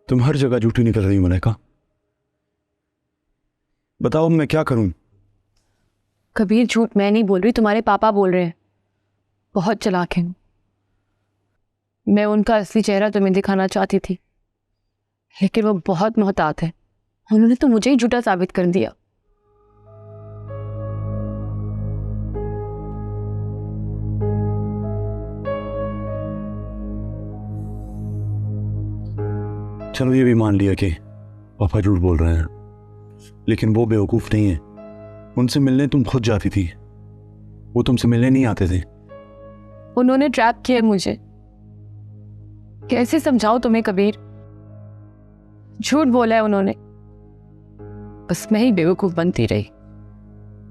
तुम हर जगह झूठी निकल रही हो मलाइका। बताओ मैं क्या करूं? कबीर, झूठ मैं नहीं बोल रही, तुम्हारे पापा बोल रहे हैं। बहुत चालाक हैं। मैं उनका असली चेहरा तुम्हें दिखाना चाहती थी, लेकिन वो बहुत मोहतात है। उन्होंने तो मुझे ही झूठा साबित कर दिया। चलो ये भी मान लिया कि पापा झूठ बोल रहे हैं, लेकिन वो बेवकूफ नहीं है। उनसे मिलने तुम खुद जाती थी, वो तुमसे मिलने नहीं आते थे। उन्होंने ट्रैप किया मुझे। कैसे समझाऊं तुम्हें कबीर? झूठ बोला है उन्होंने, बस मैं ही बेवकूफ बनती रही।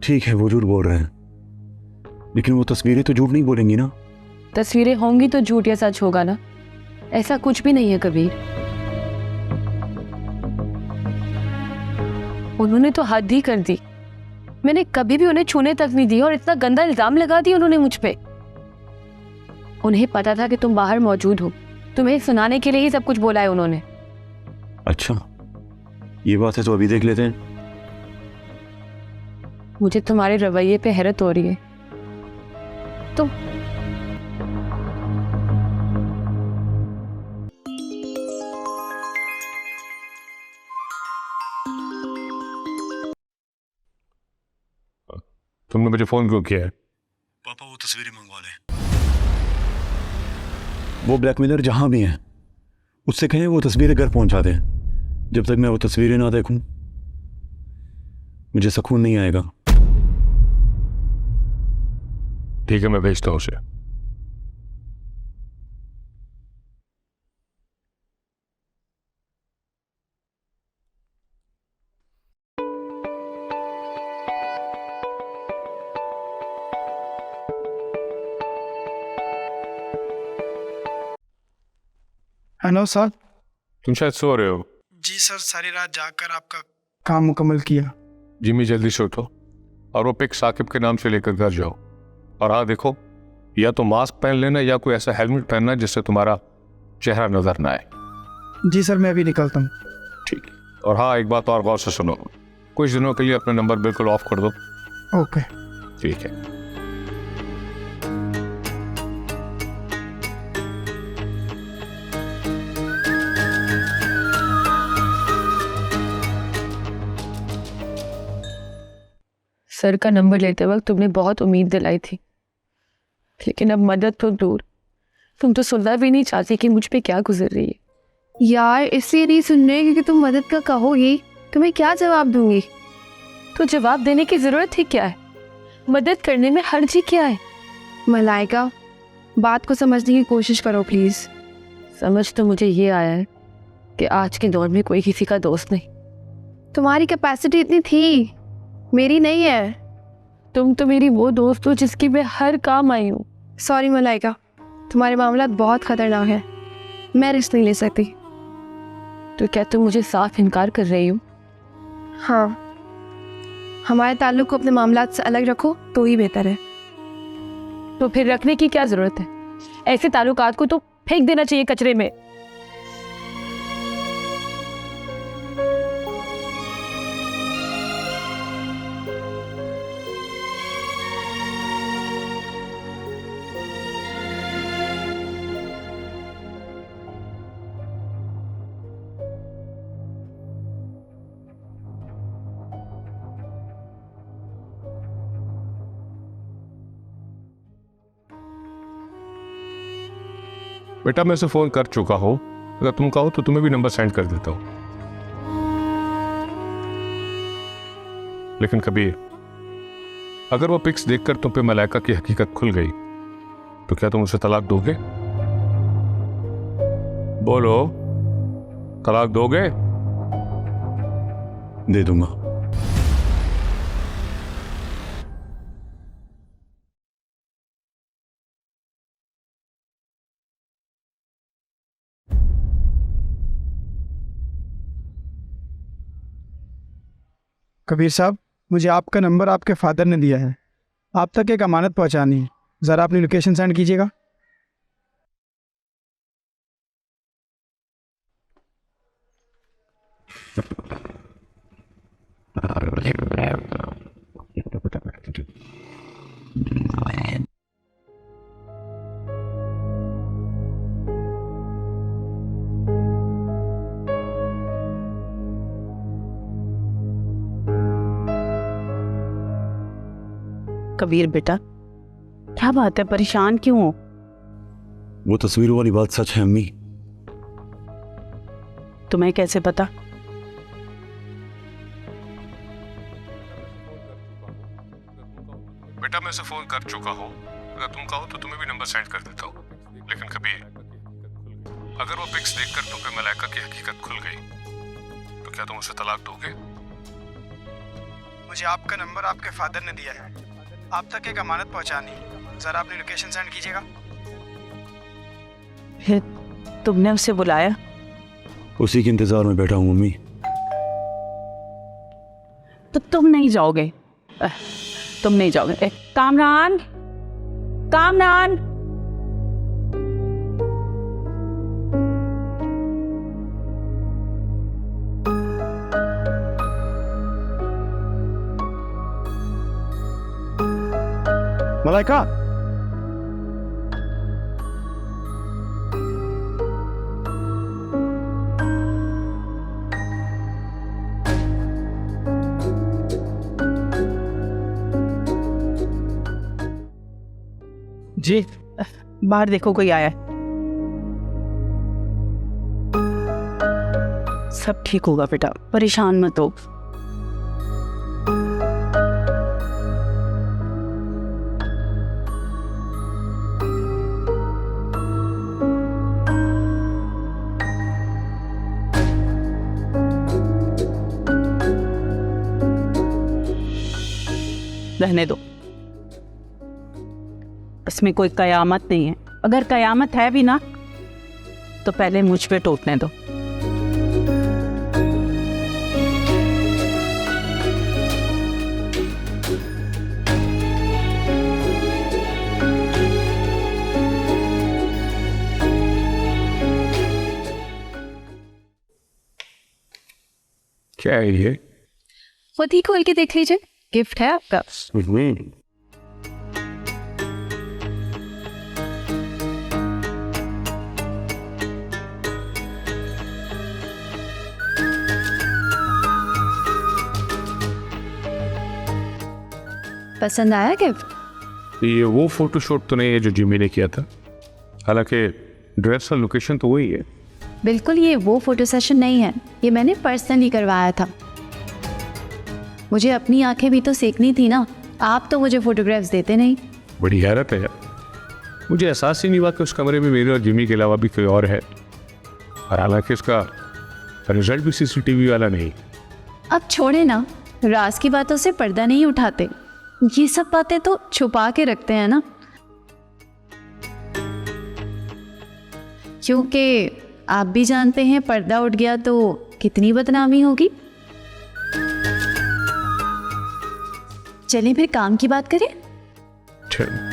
ठीक है वो झूठ बोल रहे हैं, लेकिन वो तस्वीरें तो झूठ नहीं बोलेंगी ना। तस्वीरें होंगी तो झूठ या सच होगा ना। ऐसा कुछ भी नहीं है कबीर। उन्होंने तो हद ही कर दी। मैंने कभी भी उन्हें छूने तक नहीं दी और इतना गंदा इल्जाम लगा दिया उन्होंने मुझ पे। उन्हें पता था कि तुम बाहर मौजूद हो, तुम्हें सुनाने के लिए ही सब कुछ बोला है उन्होंने। अच्छा ये बात है तो अभी देख लेते हैं। मुझे तुम्हारे रवैये पे हैरत हो रही है। तुम तुमने मुझे फोन क्यों किया है? पापा वो तस्वीरें मंगवा ले। वो ब्लैकमेलर जहां भी हैं उससे कहें वो तस्वीरें घर पहुंचा दें। जब तक मैं वो तस्वीरें ना देखूं मुझे सुकून नहीं आएगा। ठीक है मैं भेजता हूँ उसे। Hello sir. तुम शायद सो रहे हो। जी सर, सारी रात जागकर आपका काम मुकम्मल किया। जिमी जल्दी से उठो और वो पिक साकिब के नाम से लेकर घर जाओ। और हाँ देखो, या तो मास्क पहन लेना या कोई ऐसा हेलमेट पहनना जिससे तुम्हारा चेहरा नजर ना आए। जी सर, मैं अभी निकलता हूँ। ठीक है। और हाँ एक बात और गौर से सुनो, कुछ दिनों के लिए अपना नंबर बिल्कुल ऑफ कर दो। ओके। ठीक है। सर का नंबर लेते वक्त तुमने बहुत उम्मीद दिलाई थी, लेकिन अब मदद तो दूर, तुम तो सुनना भी नहीं चाहती कि मुझ पे क्या गुजर रही है। यार इसलिए नहीं सुन रहे क्योंकि तुम मदद का कहोगी। तुम्हें क्या जवाब दूंगी? तो जवाब देने की जरूरत ही क्या है? मदद करने में हर्ज ही क्या है? मलाइका, बात को समझने की कोशिश करो प्लीज। समझ तो मुझे ये आया है कि आज के दौर में कोई किसी का दोस्त नहीं। तुम्हारी कैपेसिटी इतनी थी, मेरी नहीं है। तुम तो मेरी वो दोस्त हो जिसकी मैं हर काम आई हूँ। सॉरी मलाइका, तुम्हारे मामला बहुत खतरनाक है, मैं रिस्क नहीं ले सकती। तो क्या तुम मुझे साफ इनकार कर रही हो? हाँ, हमारे ताल्लुक को अपने मामलात से अलग रखो तो ही बेहतर है। तो फिर रखने की क्या जरूरत है? ऐसे ताल्लुकात को तो फेंक देना चाहिए कचरे में। बेटा मैं उसे फोन कर चुका हूँ, अगर तुम कहो तो तुम्हें भी नंबर सेंड कर देता हूँ। लेकिन कबीर, अगर वो पिक्स देखकर तुम पे मलाइका की हकीकत खुल गई तो क्या तुम उसे तलाक दोगे? बोलो, तलाक दोगे? दे दूंगा। कबीर साहब, मुझे आपका नंबर आपके फादर ने दिया है, आप तक एक अमानत पहुंचानी है। ज़रा अपनी लोकेशन सेंड कीजिएगा। कबीर बेटा, क्या बात है, परेशान क्यों हो? वो तस्वीरों वाली बात सच है अम्मी। तुम्हें कैसे पता? बेटा मैं उसे फोन कर चुका हूँ, अगर तुम कहो तो तुम्हें भी नंबर सेंड कर देता हूँ। लेकिन कबीर, अगर वो पिक्स देखकर तुम पे मलाइका की हकीकत खुल गई तो क्या तुम उसे तलाक दोगे? मुझे आपका नंबर आपके फादर ने दिया है, आप तक एक अमानत पहुंचानी है, ज़रा अपनी लोकेशन सेंड कीजिएगा। फिर तुमने उसे बुलाया? उसी के इंतजार में बैठा हूँ मम्मी। तो तुम नहीं जाओगे? तुम नहीं जाओगे? कामरान, कामरान, मलाइका, जी बाहर देखो कोई आया है। सब ठीक होगा बेटा, परेशान मत हो। रहने दो, इसमें कोई कयामत नहीं है। अगर कयामत है भी ना तो पहले मुझ पे टोकने दो। क्या है ये? खुद ही खोल के देख लीजिए, गिफ्ट है आपका। पसंद आया गिफ्ट? ये वो फोटोशूट तो नहीं है जो जिमी ने किया था, हालांकि ड्रेस और लोकेशन तो वही है। बिल्कुल, ये वो फोटो सेशन नहीं है, ये मैंने पर्सनली करवाया था। मुझे अपनी आंखें भी तो सेकनी थी ना, आप तो मुझे फोटोग्राफ्स देते नहीं। बड़ी हैरत है यार, मुझे एहसास ही नहीं हुआ कि उस कमरे में मेरे और जिमी के अलावा भी कोई और है, और हालांकि उसका रिजल्ट भी सीसीटीवी वाला नहीं। अब छोड़े ना, राज की बातों से पर्दा नहीं उठाते, ये सब बातें तो छुपा के रखते हैं ना, क्योंकि आप भी जानते हैं पर्दा उठ गया तो कितनी बदनामी होगी। चलिए फिर काम की बात करें। चल।